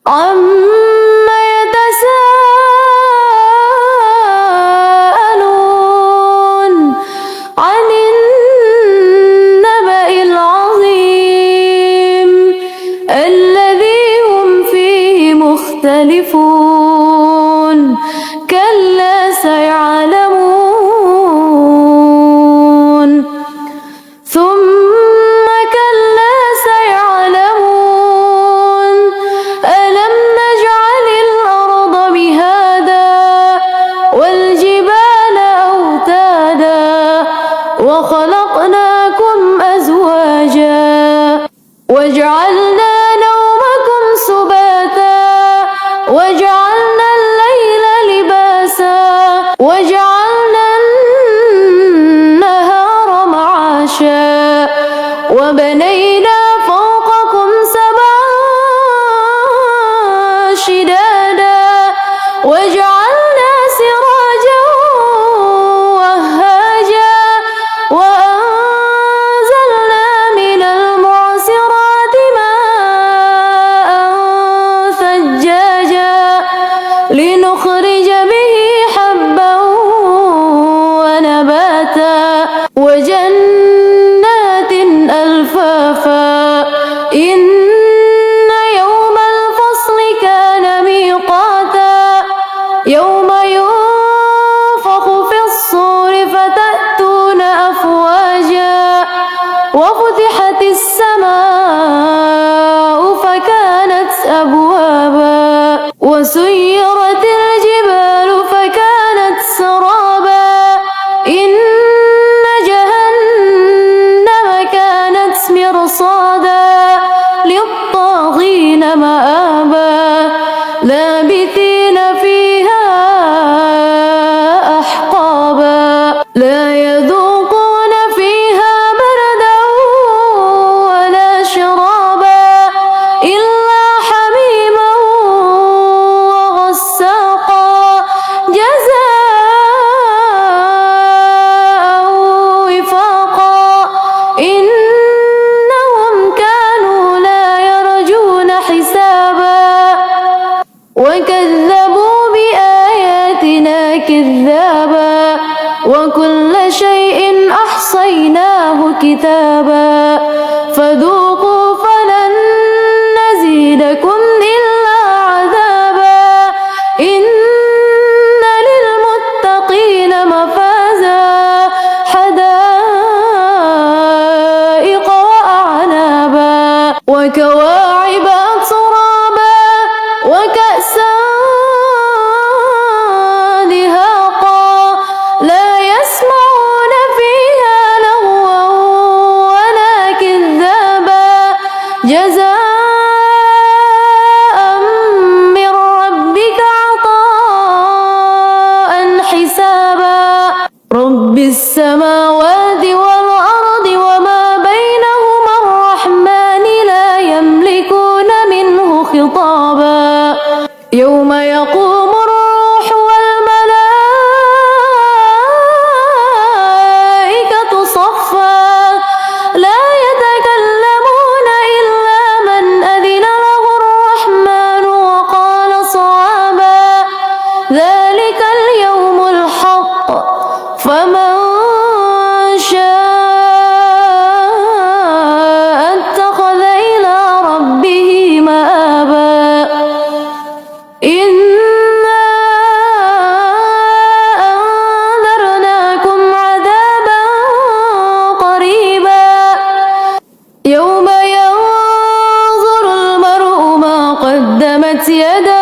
عما يتساءلون عن النبأ العظيم الذي هم فيه مختلفون كلا سيعلمون ثم كلا سيعلمون ألم نجعل الأرض مهادا والجبال أوتادا وخلقناكم أزواجا وجعلنا نومكم سباتا وجعلنا الليل لباسا وجعلنا النهار معاشا وبنينا فوقكم سبعا شدادا وجعلنا سراجا وهاجا وأنزلنا من المعصرات ماء ثجاجا لنخرج به حبا ونباتا وجنات ألفافا إن يوم الفصل كان ميقاتا يوم ينفخ في الصور فتأتون أفواجا وفتحت السماء فكانت أبوابا وسيرت الجبال فكانت سرابا إن جهنم كانت مرصادا للطاغين مآبا لابثين فيها أحقابا لا يذوقون فيها بردا ولا شرابا إلا حميما وغساقا جزاء وفاقا إنهم كانوا لا يرجون حسابا وكذبوا بآياتنا كذابا وكل شيء أحصيناه كتابا فذوقوا فلن نزيدكم إلا عذابا إن للمتقين مفازا حدائق وأعنابا وكواعب أترابا وكأسا دهاقا لا يسمعون فيها لغوا ولا كذابا جزاء من ربك عطاء حسابا رب السماوات والأرض وما بينهما الرحمن لا يملكون منه خطابا يوم يقوم الروح والملائكة صفا لا يتكلمون إلا من أذن له الرحمن وقال صوابا ذلك اليوم الحق فمن شاء اتخذ إلى ربه مآبا إنا أنذرناكم عذابا قريبا يوم ينظر المرء ما قدمت يداه